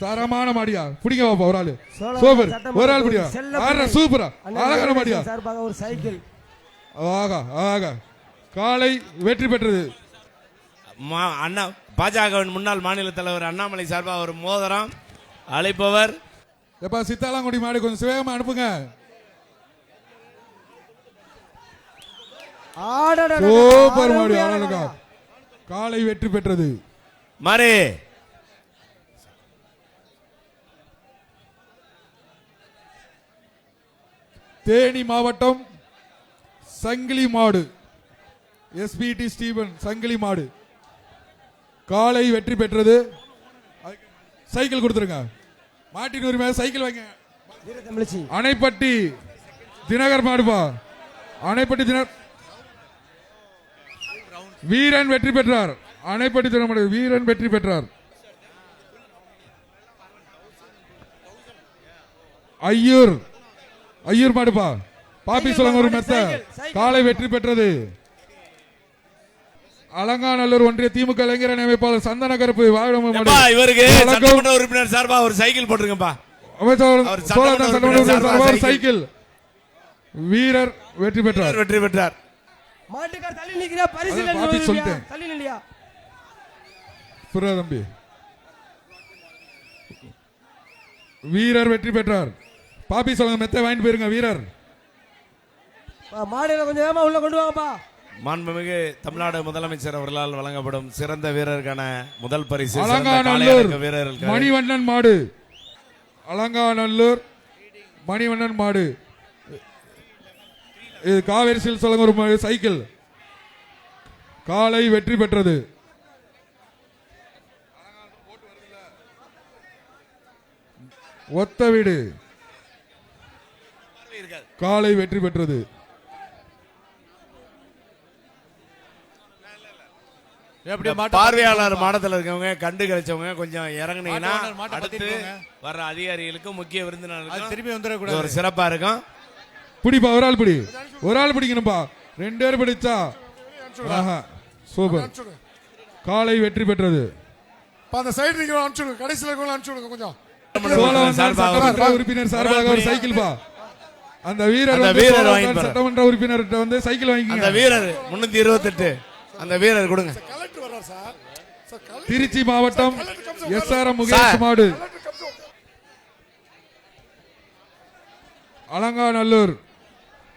தரமான மாடியா பிடிங்க பாப்பா ஒரு ஆளு சூப்பர் ஒரு ஆள் பிடியா ஆற சூப்பரா அழகான மாடியா சார்பாக ஒரு சைக்கிள் ஆகா ஆகா காலை வெற்றி பெற்றது அண்ணா பாஜக முன்னாள் மாநில தலைவர் அண்ணாமலை சார்பாக ஒரு மோதிரம் அழைப்பவர் எப்பா சித்தாலாங்குடி மாடு கொஞ்சம் வேகமா அனுப்புங்க சூப்பர் மாடு அழகா காலை வெற்றி பெற்றது மாறே தேனி மாவட்டம் சங்கிலி மாடு எஸ்பிடி ஸ்டீபன் சங்கிலி மாடு காலை வெற்றி பெற்றது சைக்கிள் கொடுத்துருங்க மாட்டின் உரிமை சைக்கிள் வாங்க அணைப்பட்டி தினகர் மாடுபா அணைப்பட்டி தினகர் வீரன் வெற்றி பெற்றார் அணைப்பட்டி தினமடு வீரன் வெற்றி பெற்றார் ஐயூர் ஐயூர் மாடுபா பாப்பி சொல்லுங்க ஒரு மெத்த காலை வெற்றி பெற்றது அலங்காநல்லூர் ஒன்றிய திமுக இளைஞர் அமைப்பாளர் சந்தன கருப்பு இவருக்கு உறுப்பினர் சார்பா ஒரு சைக்கிள் போட்டுருங்கப்பா சைக்கிள் வீரர் வெற்றி பெற்றார் வெற்றி பெற்றார் மாட்டுக்கார் தள்ளி நிக்கிற பரிசு சொல்லிட்டேன் தள்ளி நில்லையா புரிய தம்பி வீரர் வெற்றி பெற்றார் பாப்பி சொல்லுங்க மெத்த வாங்கிட்டு போயிருங்க வீரர் மாடுல கொஞ்சம் வேகமா உள்ள கொண்டு வாங்கப்பா மாண்புமிகு தமிழ்நாடு முதலமைச்சர் அவர்களால் வழங்கப்படும் சிறந்த வீரருக்கான முதல் பரிசு அலங்காநல்லூர் மணிவண்ணன் மாடு அலங்காநல்லூர் மணிவண்ணன் மாடு இது காவேரி சில் சொல்லுங்க ஒரு சைக்கிள் காலை வெற்றி பெற்றது ஒத்த வீடு காலை வெற்றி பெற்றது பார்வையாளர் மாடத்தில் இருக்கவங்க கண்டு கிடைச்சவங்க கொஞ்சம் இறங்குனீங்கன்னா அடுத்து வர்ற அதிகாரிகளுக்கு முக்கிய விருந்தினர்களுக்கு திரும்பி வந்துடக்கூடாது ஒரு சிறப்பா இருக்கும் பிடிப்பா ஒரு ஆள் பிடி ஒரு ஆள் பிடிக்கணும்பா ரெண்டு பேர் பிடிச்சா சூப்பர் காலை வெற்றி பெற்றது அந்த சைடு நீங்க அனுப்பிச்சு கடைசில அனுப்பிச்சு கொஞ்சம் உறுப்பினர் சார்பாக ஒரு சைக்கிள் பா அந்த வீரர் சட்டமன்ற உறுப்பினர் வந்து சைக்கிள் வாங்கி அந்த வீரர் 328 அந்த வீரர் கொடுங்க திருச்சி மாவட்டம் எஸ்ஆர்எம் முகேஷ் மாடு அலங்காநல்லூர்